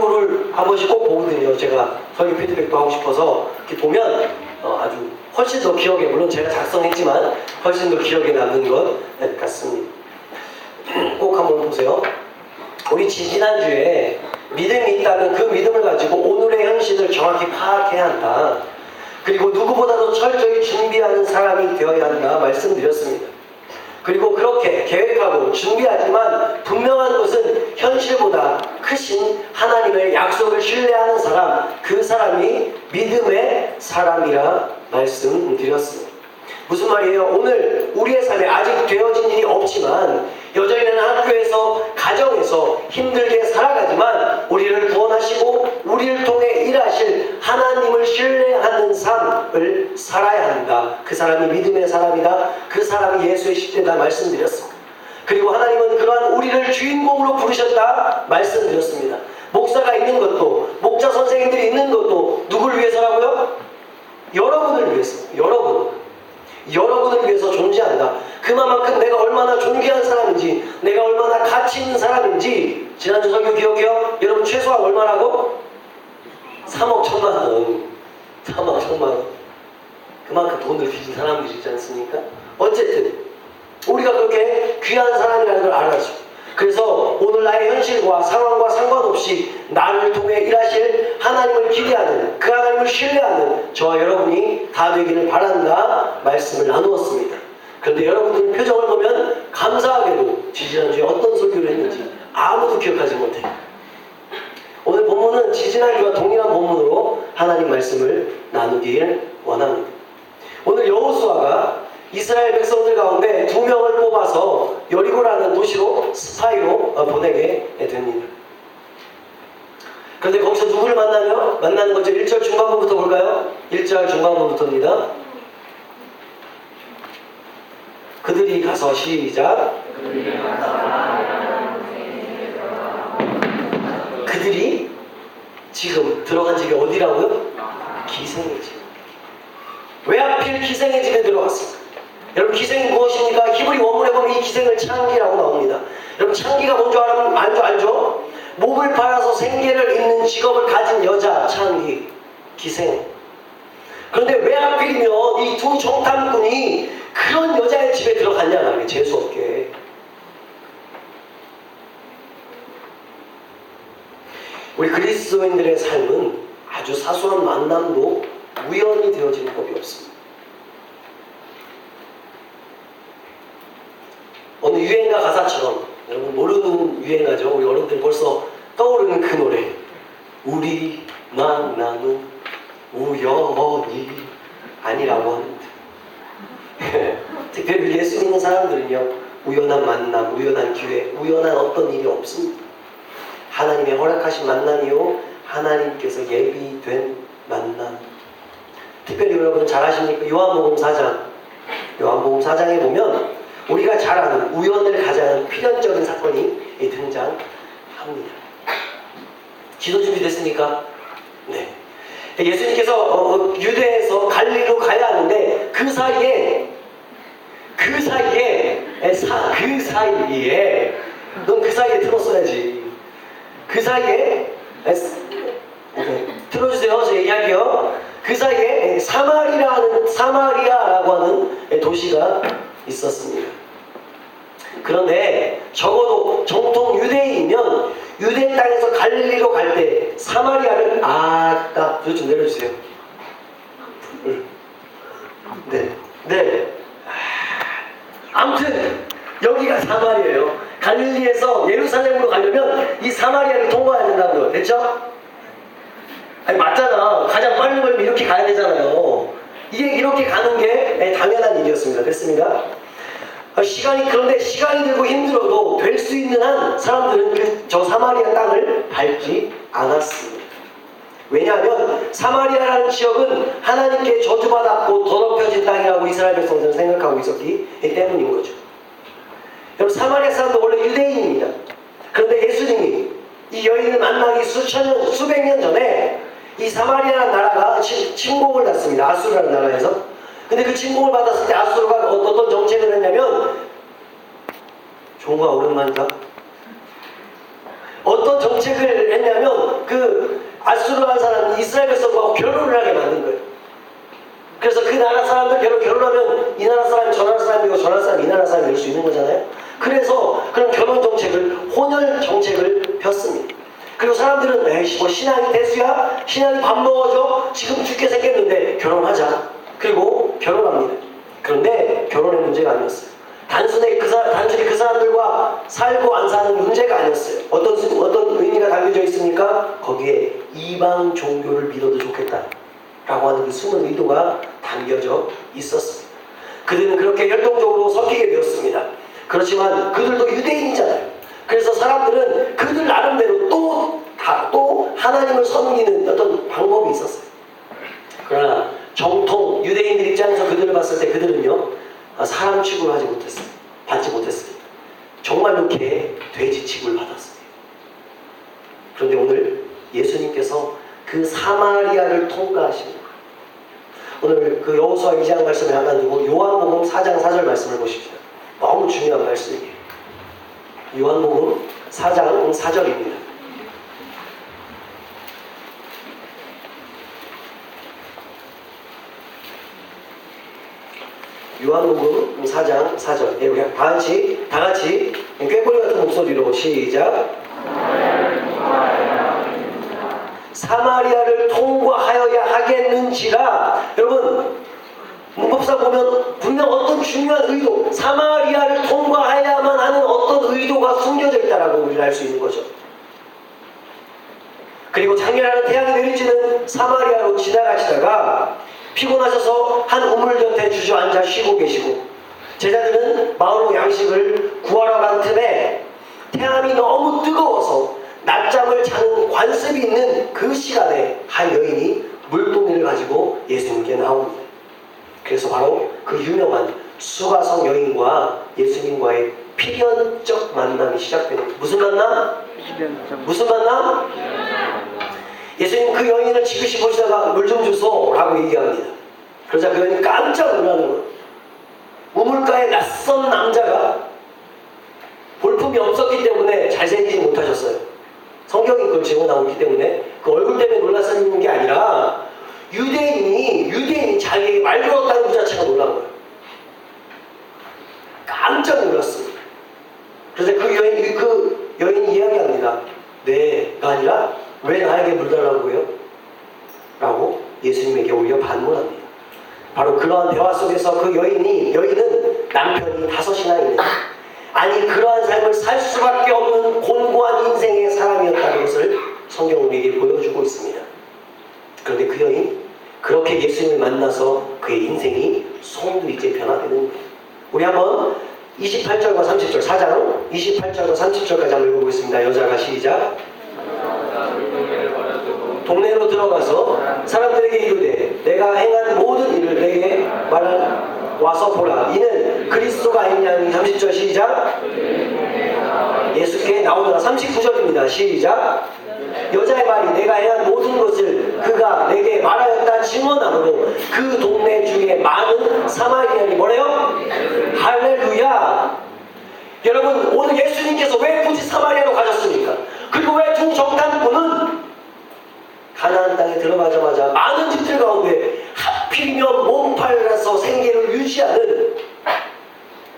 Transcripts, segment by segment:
를 한 번씩 꼭 보거든요. 제가 설교 피드백도 하고 싶어서 이렇게 보면 아주 훨씬 더 기억에, 물론 제가 작성했지만 훨씬 더 기억에 남는 것 같습니다. 꼭 한번 보세요. 우리 지난주에 믿음이 있다면 그 믿음을 가지고 오늘의 현실을 정확히 파악해야 한다. 그리고 누구보다도 철저히 준비하는 사람이 되어야 한다 말씀드렸습니다. 그리고 그렇게 계획하고 준비하지만 분명한 것은 현실보다 크신 하나님의 약속을 신뢰하는 사람, 그 사람이 믿음의 사람이라 말씀드렸습니다. 무슨 말이에요? 오늘 우리의 삶에 아직 되어진 일이 없지만 여전히는 학교에서, 가정에서 힘들게 살아가지만 우리를 구원하시고 우리를 통해 일하실 하나님을 신뢰하는 삶을 살아야 한다. 그 사람이 믿음의 사람이다. 그 사람이 예수의 십자다 말씀드렸습니다. 그리고 하나님은 그러한 우리를 주인공으로 부르셨다 말씀드렸습니다. 목사가 있는 것도, 목자 선생님들이 있는 것도 누구를 위해서라고요? 여러분을 위해서. 여러분을 위해서 존재한다. 그만큼 내가 얼마나 존귀한 사람인지, 내가 얼마나 가치 있는 사람인지. 지난주 설교 기억해요? 여러분 최소한 얼마라고? 3억 1천만 원. 3억 1천만 원. 그만큼 돈을 빚은 사람들이 있지 않습니까? 어쨌든 우리가 그렇게 귀한 사람이라는 걸 알아죠. 그래서 오늘 나의 현실과 상황과 상관없이 나를 통해 일하실 하나님을 기대하는, 그 하나님을 신뢰하는 저와 여러분이 다 되기를 바란다 말씀을 나누었습니다. 그런데 여러분들 표정을 보면 감사하게도 지지난주에 어떤 설교를 했는지 아무도 기억하지 못해요. 오늘 본문은 지지난주와 동일한 본문으로 하나님 말씀을 나누길 원합니다. 오늘 여호수아가 이스라엘 백성들 가운데 2명을 뽑아서 여리고라는 도시로 스파이로 보내게 됩니다. 그런데 거기서 누구를 만나는 거죠? 1절 중간부부터 볼까요? 1절 중간부부터입니다. 그들이 가서 시작. 그들이 지금 들어간 집이 어디라고요? 기생의 집. 왜 하필 기생의 집에 들어갔습니까? 여러분 기생이 무엇입니까? 히브리 원문에 보면 이 기생을 창기라고 나옵니다. 여러분 창기가 뭔지 알죠? 목을 팔아서 생계를 잇는 직업을 가진 여자 창기, 기생. 그런데 왜 하필이면 이 두 정탐꾼이 그런 여자의 집에 들어갔냐 말이에요. 재수없게. 우리 그리스도인들의 삶은 아주 사소한 만남도 우연히 되어지는 법이 없습니다. 어느 유행가 가사처럼, 여러분 모르는 유행가죠. 우리 어른들 벌써 떠오르는 그 노래. 우리 만나는 우연이 아니라고 하는데 특별히 예수 믿는 사람들은요, 우연한 만남, 우연한 기회, 우연한 어떤 일이 없습니다. 하나님의 허락하신 만남이요, 하나님께서 예비된 만남. 특별히 여러분 잘 아십니까? 요한복음 4장에 보면 우리가 잘 아는 우연을 가장한 필연적인 사건이 등장합니다. 기도 준비됐습니까? 네. 예수님께서 유대에서 갈릴리로 가야 하는데 그 사이에 넌 그 사이에 틀었어야지. 그 사이에 틀어주세요. 제 이야기요. 그 사이에 사마리아라고 하는 도시가 있었습니다. 그런데 적어도 정통 유대인이면 유대 땅에서 갈릴리로 갈 때 사마리아를 좀 내려주세요. 네. 아무튼 여기가 사마리아예요. 갈릴리에서 예루살렘으로 가려면 이 사마리아를 통과해야 된다고요. 됐죠? 아니 맞잖아. 가장 빠른 걸면 이렇게 가야 되잖아요. 이게 이렇게 가는 게 당연한 일이었습니다. 됐습니다? 그런데 시간이 들고 힘들어도 될 수 있는 한 사람들은 저 사마리아 땅을 밟지 않았습니다. 왜냐하면 사마리아라는 지역은 하나님께 저주받았고 더럽혀진 땅이라고 이스라엘 백성들은 생각하고 있었기 때문인 거죠. 여러분 사마리아 사람도 원래 유대인입니다. 그런데 예수님이 이 여인을 만나기 수백 년 전에 이 사마리아라는 나라가 침공을 받습니다. 아수르라는 나라에서. 근데 그 침공을 받았을 때 아수르가 어떤 정책을 했냐면, 종아 오랜만이다. 어떤 정책을 했냐면 그 아수르한 사람이 이스라엘 백성과 결혼을 하게 만든 거예요. 그래서 그 나라 사람들 결혼하면 이 나라 사람이 저 나라 사람이고 저 나라 사람이 이 나라 사람이 될 수 있는 거잖아요. 그래서 그런 결혼 정책을, 혼혈 정책을 폈습니다. 그리고 사람들은 에이씨 뭐 신앙이 대수야? 신앙이 밥 먹어줘? 지금 죽게 생겼는데 결혼하자. 그리고 결혼합니다. 그런데 결혼의 문제가 아니었어요. 단순히 그 사람들과 살고 안 사는 문제가 아니었어요. 어떤 의미가 담겨져 있습니까? 거기에 이방 종교를 믿어도 좋겠다 라고 하는 그 숨은 의도가 담겨져 있었습니다. 그들은 그렇게 혈통적으로 섞이게 되었습니다. 그렇지만 그들도 유대인이잖아요. 그래서 사람들은 그들 나름대로 또 하나님을 섬기는 어떤 방법이 있었어요. 그러나 정통 유대인들 입장에서 그들을 봤을 때 그들은요, 사람 취급을 받지 못했습니다. 정말로 돼지 취급을 받았습니다. 그런데 오늘 예수님께서 그 사마리아를 통과하십니다. 오늘 그 여호수아 2장 말씀을 잠깐 두고 요한복음 4장 4절 말씀을 보십시오. 너무 중요한 말씀이에요. 요한복음 4장 4절입니다. 요한복음 4장 4절. 예, 우리 다 같이 꾀꼬리 같은 목소리로 시작. 사마리아를 통과하여야 하겠는지라. 여러분, 문법상 보면 분명 어떤 중요한 의도, 사마리아를 통과해야만 하는 어떤 의도가 숨겨져 있다라고 우리는 알 수 있는 거죠. 그리고 장렬하는 태양이 내리쬐는 사마리아로 지나가시다가 피곤하셔서 한 우물 곁에 주저앉아 쉬고 계시고, 제자들은 마을로 양식을 구하러 간 틈에 태양이 너무 뜨거워서 낮잠을 자는 관습이 있는 그 시간에 한 여인이 물동이를 가지고 예수님께 나옵니다. 그래서 바로 그 유명한 수가성 여인과 예수님과의 필연적 만남이 시작됩니다. 무슨 만남? 무슨 만남? 예수님 그 여인을 지그시 보시다가 물 좀 주소 라고 얘기합니다. 그러자 그 여인이 깜짝 놀라는 거예요. 우물가에 낯선 남자가 볼품이 없었기 때문에 잘생기지 못하셨어요. 성경이 그걸 적어 나오기 때문에 그 얼굴 때문에 놀라서 있는 게 아니라 유대인이 자기에게 말 걸었다는 그 자체가 놀란 거예요. 깜짝 놀랐습니다. 그래서 그 여인이 이야기합니다. 내가 아니라 왜 나에게 물 달라고 해요? 라고 예수님에게 오히려 반문합니다. 바로 그러한 대화 속에서 그 여인은 남편이 5이나 있는, 아니 그러한 삶을 살 수밖에 없는 곤고한 인생의 사람이었다는 것을 성경은 우리에게 보여주고 있습니다. 그런데 그 여인, 그렇게 예수님을 만나서 그의 인생이 송두리째 변화되는 거예요. 우리 한번 28절과 30절, 4장 28절과 30절까지 한번 읽어보겠습니다. 여자가 시작. 동네로 들어가서 사람들에게 이르되 내가 행한 모든 일을 내게 와서 보라. 이는 그리스도가 아니냐니. 30절 시작. 예수께 나오더라. 39절입니다. 시작. 여자의 말이 내가 행한 모든 것을 그가 내게 말하였다 증언하므로 그 동네 중에 많은 사마리아인이 뭐래요? 할렐루야. 여러분, 오늘 예수님께서 왜 굳이 사마리아로 가셨습니까? 그리고 왜 두 정탐꾼은 가나안 땅에 들어가자마자 많은 집들 가운데 하필이면 몸팔아서 생계를 유지하는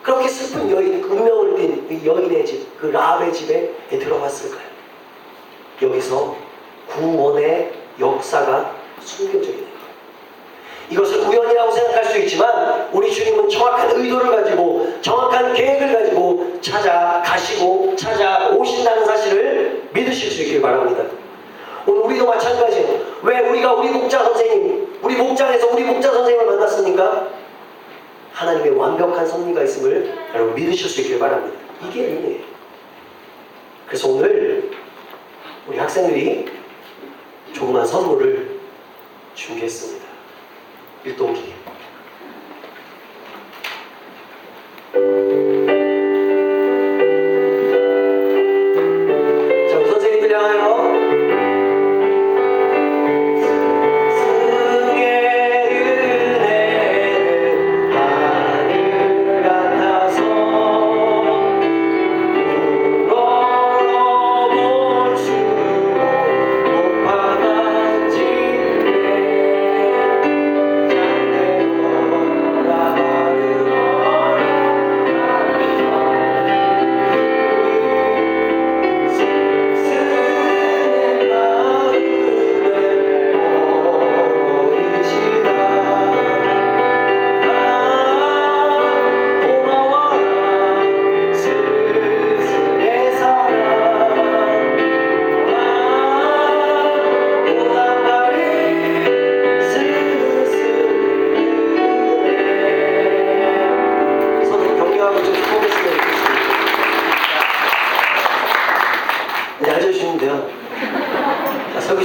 그렇게 슬픈 여인, 운명을 띈 이 여인의 집, 그 라합의 집에 들어갔을까요? 여기서 구원의 역사가 숨겨져 있는 거예요. 이것을 우연이라고 생각할 수 있지만 우리 주님은 정확한 의도를 가지고 정확한 계획을 가지고 찾아오신다는 사실을 믿으실 수 있길 바랍니다. 오늘 우리도 마찬가지예요. 왜 우리가 우리 목자 목장에서 우리 목자 선생님을 만났습니까? 하나님의 완벽한 섭리가 있음을 여러분 믿으실 수 있길 바랍니다. 이게 은혜예요. 그래서 오늘 우리 학생들이 조그만 선물을 준비했습니다. 일동기. 자, 우리 선생님들 향하여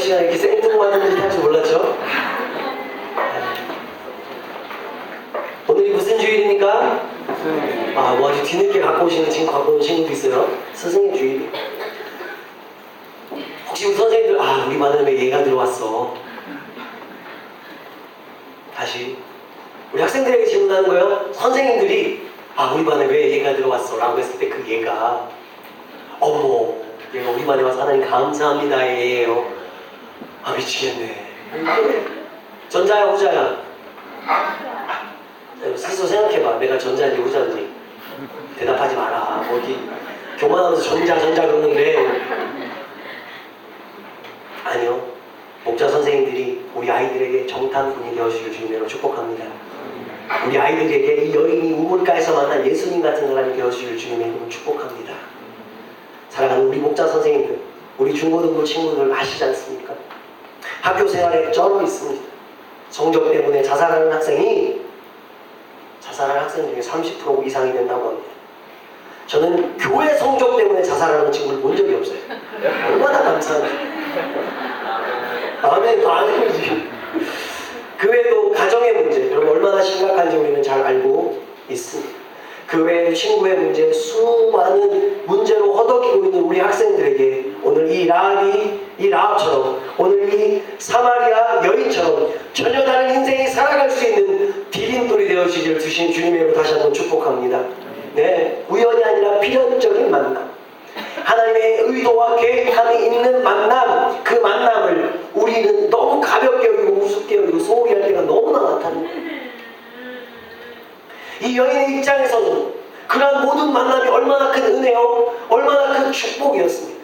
시간에 이렇게 생뚱맞은 짓 할 줄 몰랐죠? 오늘이 무슨 주일입니까? 뭐 아주 뒤늦게 갖고 오시는 지금 갖고 온 친구도 있어요. 스승의 주일. 혹시 우리 선생님들 우리 반에 왜 얘가 들어왔어? 다시 우리 학생들에게 질문하는 거예요. 선생님들이 우리 반에 왜 얘가 들어왔어? 라고 했을 때 그 얘가 어머 얘가 우리 반에 와서 하나님 감사합니다 얘예요. 미치겠네. 전자야 후자야? 스스로 생각해봐. 내가 전자인지 후자인지. 대답하지 마라. 어디 교만하면서 전자 그러는데. 아니요. 목자 선생님들이 우리 아이들에게 정탐꾼이 되어주실 주님으로 축복합니다. 우리 아이들에게 이 여인이 우물가에서 만난 예수님 같은 사람이 되어주실 주님의 이름으로 축복합니다. 사랑하는 우리 목자 선생님들, 우리 중고등부 친구들 아시지 않습니까? 학교 생활에 쩔어 있습니다. 성적 때문에 자살하는 학생 중에 30% 이상이 된다고 합니다. 저는 교회 성적 때문에 자살하는 친구를 본 적이 없어요. 얼마나 감사한지. 아멘이지. 그 외에도 가정의 문제, 여러분 얼마나 심각한지 우리는 잘 알고 있습니다. 그 외에 친구의 문제, 수많은 문제로 허덕이고 있는 우리 학생들에게 오늘 이 라합처럼 오늘 이 사마리아 여인처럼 전혀 다른 인생이 살아갈 수 있는 디딤돌이 되어주시기를 주님의 이름으로 다시 한번 축복합니다. 네, 우연이 아니라 필연적인 만남, 하나님의 의도와 계획함이 있는 만남, 그 만남을 우리는 너무 가볍게 여기고 우습게 여기고 소홀히 할 때가 너무나 많다는 거예요. 이 여인의 입장에서는 그러한 모든 만남이 얼마나 큰 은혜요, 얼마나 큰 축복이었습니다.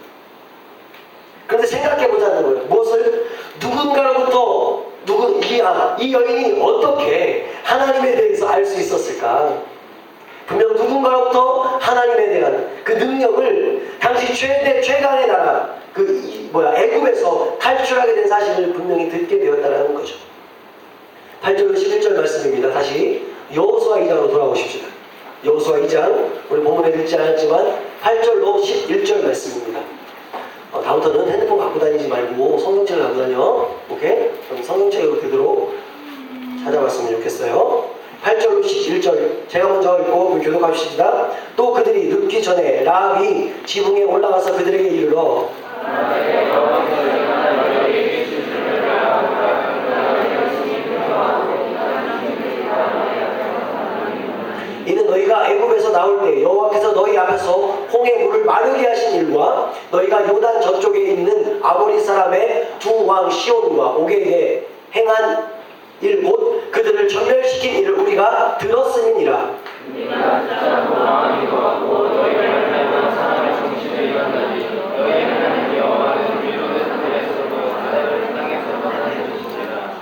그런데 생각해보자는 거예요. 무엇을? 누군가로부터 이 여인이 어떻게 하나님에 대해서 알 수 있었을까? 분명 누군가로부터 하나님에 대한 그 능력을 당시 최강의 나라 애굽에서 탈출하게 된 사실을 분명히 듣게 되었다는 거죠. 8절로 11절 말씀입니다. 다시 여호수아 2장으로 돌아오십시다. 여호수아 2장 우리 본문에 읽지 않았지만 8절로 11절 말씀입니다. 다음부터는 핸드폰 갖고 다니지 말고 성경책을 갖고 다녀. 오케이? 그럼 성경책으로 되도록 찾아봤으면 좋겠어요. 8절로 11절 제가 먼저 읽고 교독합시다. 또 그들이 눕기 전에 라합이 지붕에 올라가서 그들에게 이르러 이는 너희가 애굽에서 나올 때 여호와께서 너희 앞에서 홍해 물을 마르게 하신 일과 너희가 요단 저쪽에 있는 아모리 사람의 두 왕 시온과 옥에게 행한 일 곧 그들을 전멸시킨 일을 우리가 들었음이니라.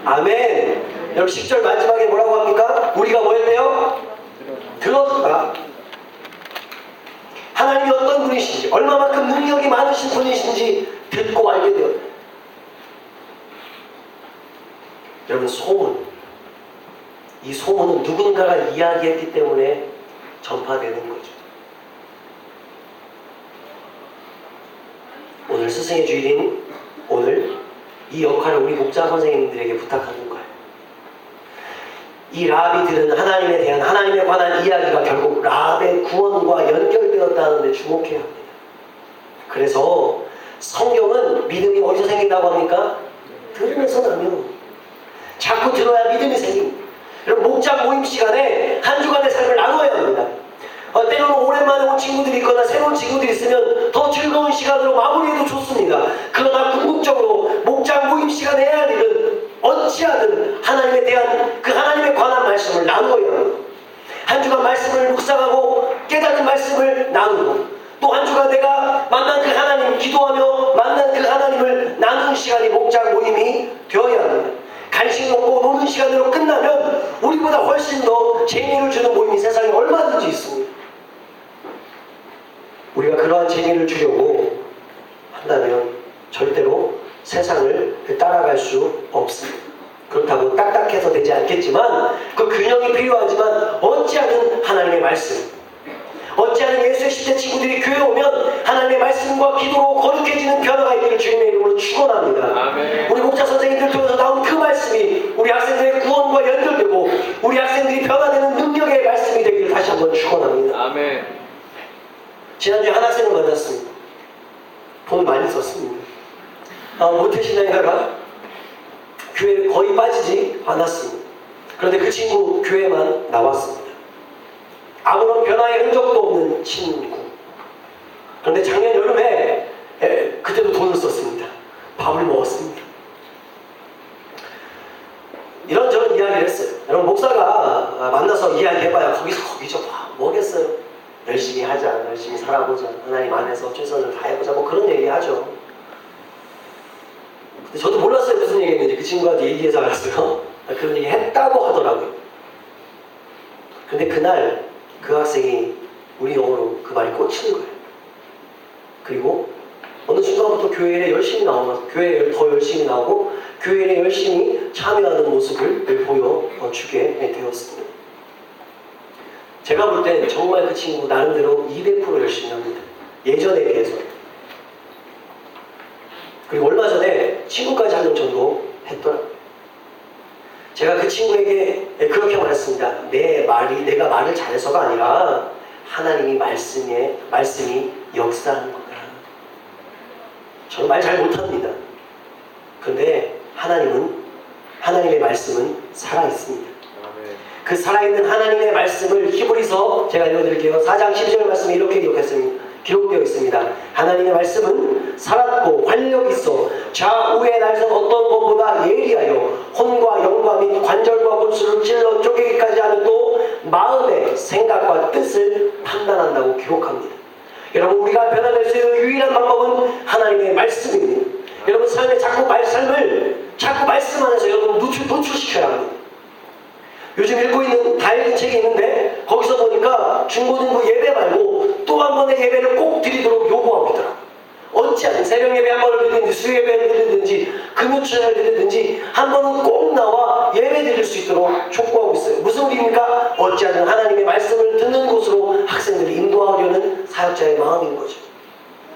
아멘. 여러분 10절 마지막에 뭐라고 합니까? 우리가 뭐 했대요? 들었다. 하나님이 어떤 분이신지, 얼마만큼 능력이 많으신 분이신지 듣고 알게 되었다. 여러분 이 소문은 누군가가 이야기했기 때문에 전파되는 거죠. 오늘 스승의 주일인 오늘 이 역할을 우리 목자 선생님들에게 부탁하는 거예요. 이 라합이 들은 하나님에 대한 하나님에 관한 이야기가 결국 라합의 구원과 연결되었다는 데 주목해야 합니다. 그래서 성경은 믿음이 어디서 생긴다고 합니까? 들으면서 나면 자꾸 들어야 믿음이 생깁니다. 여러분 목장 모임 시간에 한 주간의 삶을 나눠야 합니다. 때로는 오랜만에 온 친구들이 있거나 새로운 친구들이 있으면 더 즐거운 시간으로 마무리해도 좋습니다. 그러나 궁극적으로 목장 모임 시간에 해야 할 일은 어찌하든 하나님에 대한 그 하나님에 관한 말씀을 나누어야 합니다. 한 주간 말씀을 묵상하고 깨닫는 말씀을 나누고 또 한 주간 내가 만난 그 하나님, 기도하며 만난 그 하나님을 나누는 시간이 목장 모임이 되어야 합니다. 간식 먹고 노는 시간으로 끝나면 우리보다 훨씬 더 재미를 주는 모임이 세상에 얼마든지 있습니다. 우리가 그러한 재미를 주려고 한다면 절대로 세상을 따라갈 수 없습니다. 그렇다고 딱딱해서 되지 않겠지만 그 균형이 필요하지만 어찌하든 하나님의 말씀, 어찌하든 예수의 10대 친구들이 교회 오면 하나님의 말씀과 기도로 거룩해지는 변화가 있기를 주님의 이름으로 축원합니다. 지난주에 한 학생을 만났습니다. 돈을 많이 썼습니다. 모태신앙이다가 교회에 거의 빠지지 않았습니다. 그런데 그 친구 교회만 나왔습니다. 아무런 변화의 흔적도 없는 친구. 그런데 작년 여름에 그때도 돈을 썼습니다. 밥을 먹었습니다. 이런저런 이야기를 했어요. 여러분, 목사가 만나서 이야기해봐야 거기서 뭐겠어요. 열심히 하자, 열심히 살아보자, 하나님 안에서 최선을 다해보자, 뭐 그런 얘기 하죠. 근데 저도 몰랐어요. 무슨 얘기 했는지. 그 친구한테 얘기해서 알았어요. 그런 얘기 했다고 하더라고요. 근데 그날 그 학생이 우리 영어로 그 말이 꽂힌 거예요. 그리고 어느 순간부터 교회에 열심히 나오면서 교회에 더 열심히 나오고 교회에 열심히 참여하는 모습을 보여주게 되었습니다. 제가 볼 땐 정말 그 친구 나름대로 200% 열심히 합니다. 예전에 비해서. 그리고 얼마 전에 친구까지 한 명 전도했더라고요. 제가 그 친구에게 그렇게 말했습니다. 내가 말을 잘해서가 아니라 하나님이 말씀이 역사하는 거다. 저는 말 잘 못합니다. 그런데 하나님의 말씀은 살아있습니다. 그 살아있는 하나님의 말씀을 히브리서 제가 읽어드릴게요. 4장 12절 말씀에 이렇게 기록되어 있습니다. 하나님의 말씀은 살았고 활력 있어 좌우의 날선 어떤 것보다 예리하여 혼과 영과 및 관절과 골수를 찔러 쪼개기까지 하는 또 마음의 생각과 뜻을 판단한다고 기록합니다. 여러분, 우리가 변화될 수 있는 유일한 방법은 하나님의 말씀입니다. 여러분, 삶을 자꾸 말씀 안에서 여러분 노출시켜야 합니다. 요즘 읽고 있는 다 읽은 책이 있는데 거기서 보니까 중고등부 예배 말고 또 한 번의 예배를 꼭 드리도록 요구하고 있더라고요. 어찌하든 새벽 예배 한 번을 드리든지 수예배를 드리든지 금요철을 드리든지 한 번은 꼭 나와 예배 드릴 수 있도록 촉구하고 있어요. 무슨 일입니까? 어찌하든 하나님의 말씀을 듣는 곳으로 학생들을 인도하려는 사역자의 마음인 거죠.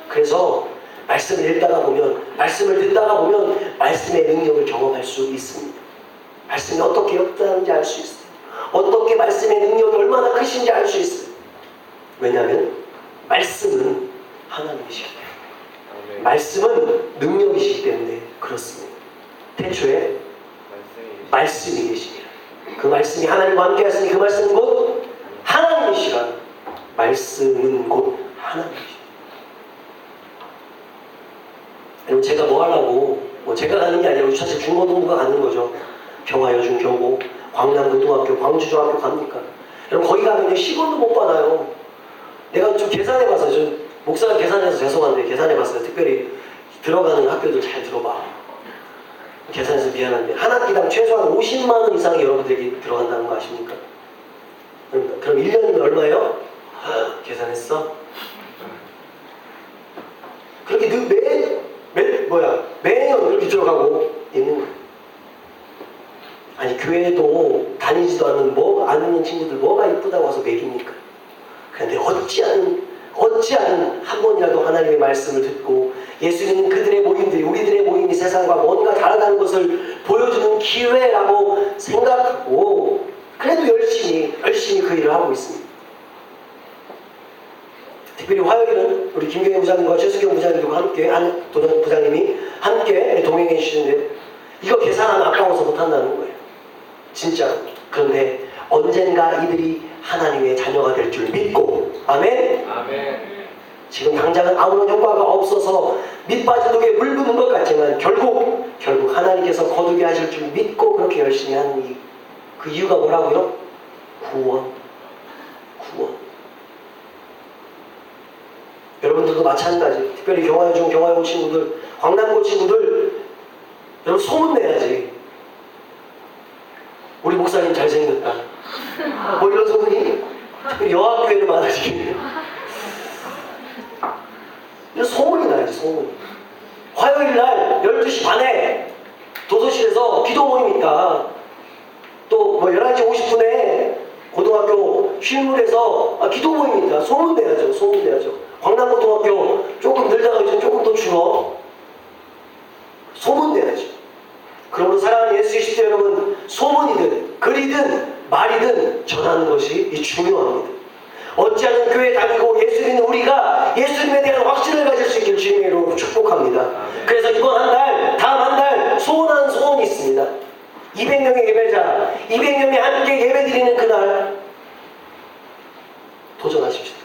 그래서 말씀을 읽다가 보면, 말씀을 듣다가 보면 말씀의 능력을 경험할 수 있습니다. 말씀이 어떻게 역사하는지 알 수 있어요. 어떻게 말씀의 능력이 얼마나 크신지 알 수 있어요. 왜냐하면 말씀은 하나님이시기 때문에, 말씀은 능력이시기 때문에 그렇습니다. 태초에 말씀이 계시니라. 그 말씀이 하나님과 함께 하시니 그 말씀은 곧 하나님이시라. 말씀은 곧 하나님이시라. 여러분, 제가 뭐 하려고, 제가 가는 게 아니라 우리 사실 중고등부가 가는 거죠. 경화여중 교고, 광남고등학교, 광주중학교 갑니까? 여러분, 거기 가면 시골도 못 받아요. 내가 좀 계산해봐서, 목사가 계산해서 죄송한데 계산해봤어요. 특별히 들어가는 학교들 잘 들어봐. 계산해서 미안한데 한 학기당 최소한 50만 원 이상이 여러분들에게 들어간다는 거 아십니까? 그럼 1년이면 얼마예요? 계산했어? 그렇게 매년 그렇게 들어가고 있는 거예요. 아니, 교회도 다니지도 않는 친구들 뭐가 이쁘다고 와서 매깁니까? 그런데 어찌하는 한 번이라도 하나님의 말씀을 듣고 예수님은 그들의 모임들이, 우리들의 모임이 세상과 뭔가 다르다는 것을 보여주는 기회라고 생각하고 그래도 열심히 그 일을 하고 있습니다. 특별히 화요일은 우리 김경혜 부장님과 최수경 부장님이 함께 동행해 주시는데 이거 계산하면 아까워서 못한다는 거예요. 진짜. 그런데 언젠가 이들이 하나님의 자녀가 될 줄 믿고, 아멘? 아멘. 지금 당장은 아무런 효과가 없어서 밑빠진 독에 물 붓는 것 같지만 결국 하나님께서 거두게 하실 줄 믿고 그렇게 열심히 하는 그 이유가 뭐라고요? 구원. 여러분들도 마찬가지. 특별히 경화여중 친구들, 광남고 친구들, 여러분 소문내야지. 우리 목사님 잘생겼다. 뭐 이런 소문이 특별히 여학교에는 많아지겠네요. 소문이 나야지, 소문. 화요일날 12시 반에 도서실에서 기도 모임 있다. 또 11시 50분에 고등학교 쉴물에서 기도 모임 있다. 소문 내야죠. 광남고등학교 조금 늘다가 이제 조금 더 줄어. 소문 내야죠. 그러므로 사랑하는 예수 20대 여러분, 소문이든 글이든 말이든 전하는 것이 중요합니다. 어찌하면 교회 다니고 예수 믿는 우리가 예수님에 대한 확신을 가질 수 있길 주님의 이름으로 축복합니다. 그래서 이번 한 달, 다음 한 달 소원하는 소원이 있습니다. 200명의 예배자, 200명이 함께 예배드리는 그날 도전하십시오.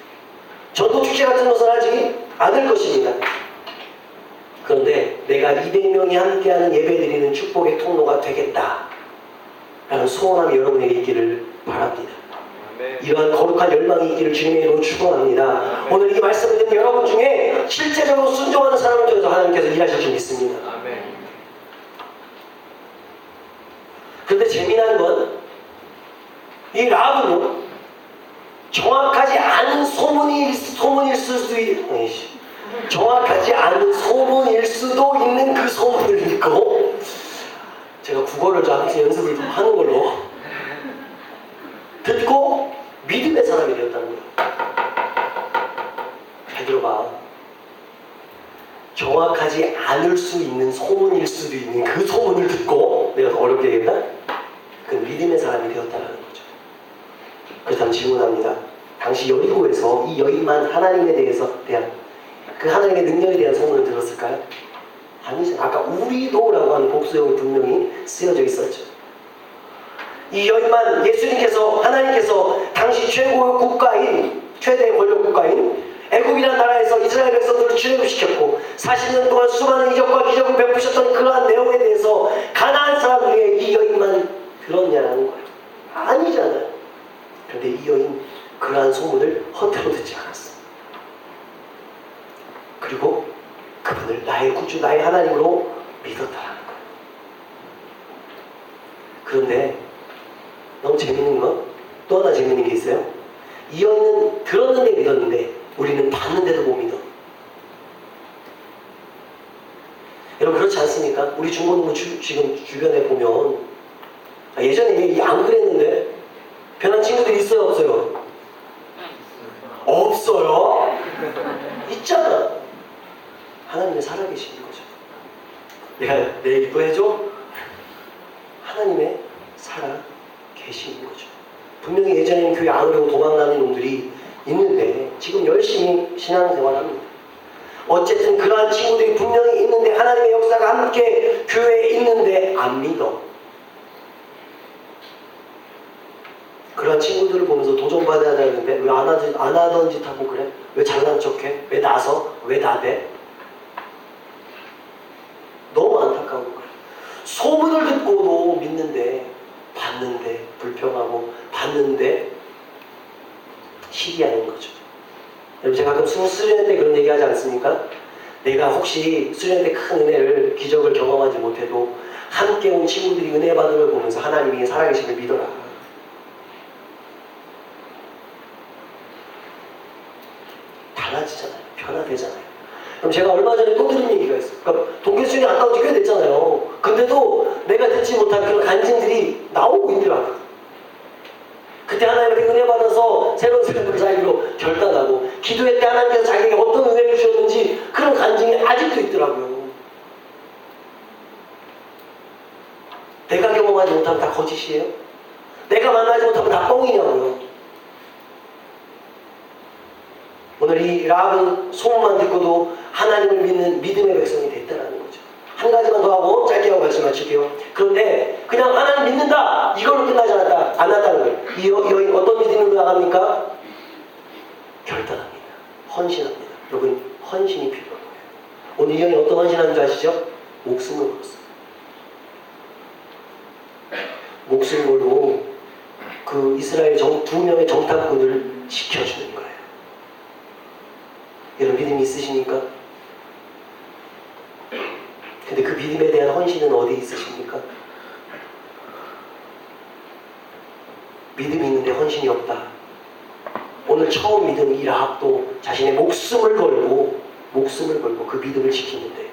전도 축제 같은 것은 하지 않을 것입니다. 그런데 내가 200명이 함께하는 예배드리는 축복의 통로가 되겠다 라는 소원함이 여러분에게 있기를 바랍니다. 이러한 거룩한 열망이 있기를 주님의 이름으로 축원합니다. 오늘 이 말씀을 듣는 여러분 중에 실제적으로 순종하는 사람을 통해서 하나님께서 일하실 줄 믿습니다. 그런데 재미난 건 이 라합은요, 정확하지 않은 소문일 수도 있는 그 소문을 믿고, 제가 국어를 좀 아무튼 연습을 좀 하는 걸로 듣고 믿음의 사람이 되었다는 거예요. 잘 들어봐. 정확하지 않을 수 있는 소문일 수도 있는 그 소문을 듣고, 내가 더 어렵게 얘기했나? 그 믿음의 사람이 되었다는 거죠. 그렇다면 질문합니다. 당시 여리고에서 이 여인만 하나님에 대한 그 하나님의 능력에 대한 소문을 들었을까요? 아니죠. 아까 우리도라고 하는 복수형이 분명히 쓰여져 있었죠. 이 여인만 하나님께서 당시 최고의 국가인, 최대의 권력 국가인 애굽이라는 나라에서 이스라엘 백성들을 출애굽시켰고 40년 동안 수많은 이적과 기적을 베푸셨던 그러한 내용에 대해서 가나안 사람들에게 이 여인만 들었냐는 거예요. 아니잖아요. 그런데 이 여인 그러한 소문을 허투루 듣지 않았어. 그리고 그분을 나의 구주, 나의 하나님으로 믿었다라는 거예요. 그런데 너무 재밌는 건 또 하나 재밌는 게 있어요. 이 여인은 들었는데 믿었는데 우리는 봤는데도 못 믿어. 여러분 그렇지 않습니까? 우리 중고등부 지금 주변에 보면 예전에 안 그랬는데 변한 친구들이 있어요, 없어요? 없어요? 있잖아. 하나님의 살아계신 거죠. 내가 내 얘기 또 해줘? 하나님의 살아계신 거죠. 분명히 예전에는 교회 안 오려고 도망가는 놈들이 있는데 지금 열심히 신앙생활합니다. 어쨌든 그러한 친구들이 분명히 있는데 하나님의 역사가 함께 교회에 있는데 안 믿어. 그런 친구들을 보면서 도전받아야 되는데 왜 안 하던 짓 하고 그래? 왜 잘난 척해? 왜 나서? 왜 나대? 너무 안타까운 거예요. 소문을 듣고도 믿는데 봤는데 불평하고 봤는데 시기하는 거죠. 여러분 제가 가끔 수련회 때 그런 얘기 하지 않습니까? 내가 혹시 수련회 때 큰 은혜를 기적을 경험하지 못해도 함께 온 친구들이 은혜 받은 걸 보면서 하나님이 살아계심을 믿어라. 달라지잖아요. 변화되잖아요. 그럼 제가 얼마 전에 또 들은 얘기가 있어요. 그러니까 동계수련이 안 나온 지 꽤 됐잖아요. 근데도 내가 듣지 못한 그런 간증들이 나오고 있더라고요. 그때 하나님의 은혜 받아서 새로운 삶을 살기로 결단하고 기도회 때 하나님께서 자기에게 어떤 은혜를 주셨는지 그런 간증이 아직도 있더라고요. 내가 경험하지 못하면 다 거짓이에요? 내가 만나지 못하면 다 뻥이냐고요. 오늘 이 라합은 소문만 듣고도 하나님을 믿는 믿음의 백성이 됐다는 거죠. 한 가지만 더 하고 짧게 하고 말씀 마칠게요. 그런데 그냥 하나님 믿는다 이걸로 끝나지 않았다는 거예요. 이 여인 어떤 믿음으로 나갑니까? 결단합니다. 헌신합니다. 여러분 헌신이 필요한 거예요. 오늘 이 여인이 어떤 헌신하는 줄 아시죠? 목숨을 걸었어요. 목숨을 걸고 그 이스라엘 두 명의 정탐꾼을 지켜주는 거예요. 여러분 믿음이 있으십니까? 근데 그 믿음에 대한 헌신은 어디에 있으십니까? 믿음이 있는데 헌신이 없다. 오늘 처음 믿은 이 라합도 자신의 목숨을 걸고 그 믿음을 지키는데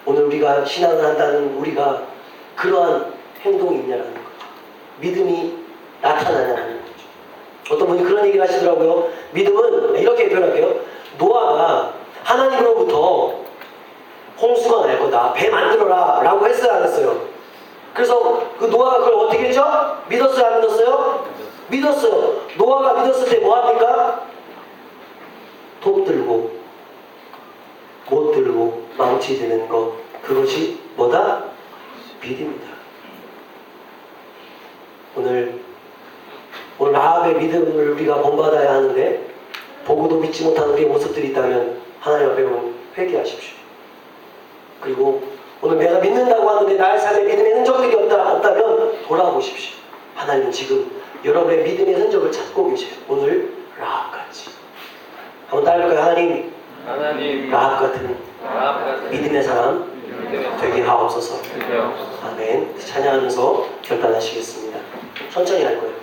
오늘 우리가 신앙을 한다는 우리가 그러한 행동이 있냐라는 거죠. 믿음이 나타나냐는 거죠. 어떤 분이 그런 얘기를 하시더라고요. 믿음은 이렇게 표현할게요. 노아가 하나님으로부터 홍수가 날 거다. 배 만들어라 라고 했어요 안 했어요? 그래서 그 노아가 그걸 어떻게 했죠? 믿었어요 안 믿었어요? 믿었어요. 노아가 믿었을 때 뭐합니까? 톱 들고 못 들고 망치되는 것, 그것이 뭐다? 믿음이다. 오늘 라합의 믿음을 우리가 본받아야 하는데 보고도 믿지 못하는 우리의 모습들이 있다면 하나님 앞에 회개하십시오. 그리고 오늘 내가 믿는다고 하는데 나의 삶에 믿음의 흔적들이 없다면 돌아보십시오. 하나님은 지금 여러분의 믿음의 흔적을 찾고 계세요. 오늘 라합같이. 한번 따라할까요? 하나님 라합 같은 믿음의 사람 되게 하옵소서. 아멘. 찬양하면서 결단하시겠습니다. 천천히 할 거예요.